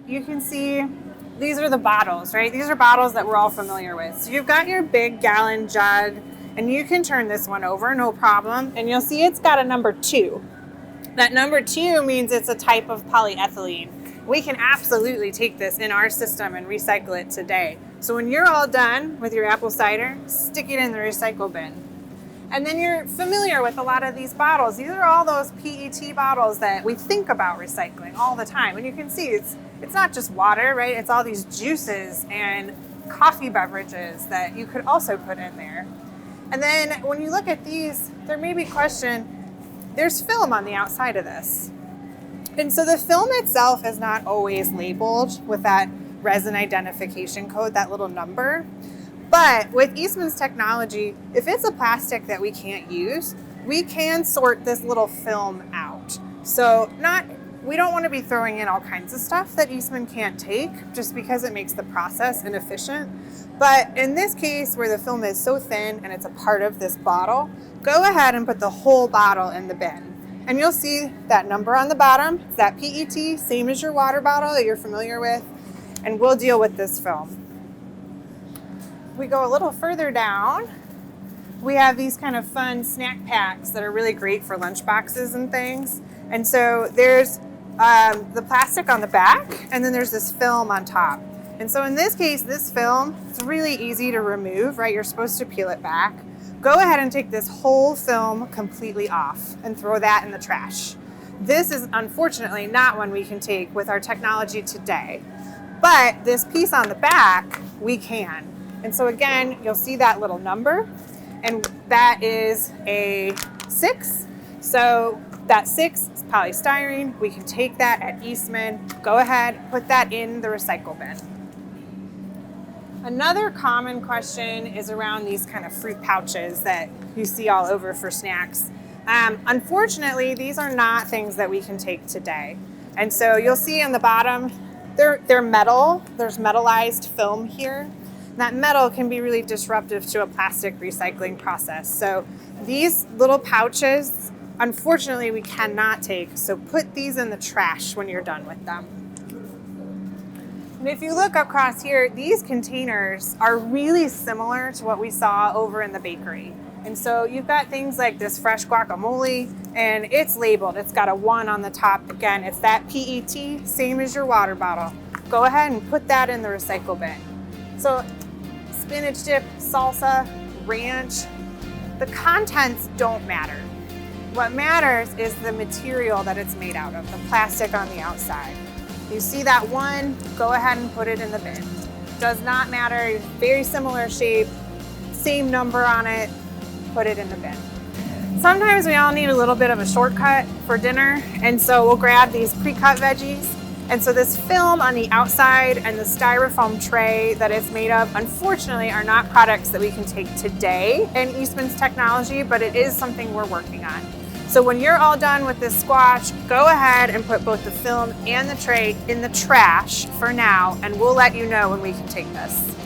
you can see these are the bottles, right? These are bottles that we're all familiar with. So you've got your big gallon jug, and you can turn this one over, no problem. And you'll see it's got a number 2. That number 2 means it's a type of polyethylene. We can absolutely take this in our system and recycle it today. So when you're all done with your apple cider, stick it in the recycle bin. And then you're familiar with a lot of these bottles. These are all those PET bottles that we think about recycling all the time. And you can see it's not just water, right? It's all these juices and coffee beverages that you could also put in there. And then when you look at these, there may be a question, there's film on the outside of this. And so the film itself is not always labeled with that resin identification code, that little number. But with Eastman's technology, if it's a plastic that we can't use, we can sort this little film out. So we don't want to be throwing in all kinds of stuff that Eastman can't take just because it makes the process inefficient. But in this case, where the film is so thin and it's a part of this bottle, go ahead and put the whole bottle in the bin. And you'll see that number on the bottom. It's that PET, same as your water bottle that you're familiar with. And we'll deal with this film. We go a little further down, we have these kind of fun snack packs that are really great for lunch boxes and things. And so there's the plastic on the back, and then there's this film on top. And so in this case, this film, it's really easy to remove, right? You're supposed to peel it back. Go ahead and take this whole film completely off and throw that in the trash. This is unfortunately not one we can take with our technology today, but this piece on the back, we can. And so again, you'll see that little number, and that is a 6. So that 6 is polystyrene. We can take that at Eastman. Go ahead, put that in the recycle bin. Another common question is around these kind of fruit pouches that you see all over for snacks. Unfortunately, these are not things that we can take today. And so you'll see on the bottom, they're metal. There's metallized film here. That metal can be really disruptive to a plastic recycling process. So these little pouches, unfortunately, we cannot take. So put these in the trash when you're done with them. And if you look across here, these containers are really similar to what we saw over in the bakery. And so you've got things like this fresh guacamole, and it's labeled. It's got a 1 on the top. Again, it's that PET, same as your water bottle. Go ahead and put that in the recycle bin. So spinach dip, salsa, ranch, the contents don't matter. What matters is the material that it's made out of, the plastic on the outside. You see that 1, go ahead and put it in the bin. Does not matter, very similar shape, same number on it, put it in the bin. Sometimes we all need a little bit of a shortcut for dinner, and so we'll grab these pre-cut veggies. And so this film on the outside and the styrofoam tray that it's made of, unfortunately, are not products that we can take today in Eastman's technology, but it is something we're working on. So when you're all done with this squash, go ahead and put both the film and the tray in the trash for now, and we'll let you know when we can take this.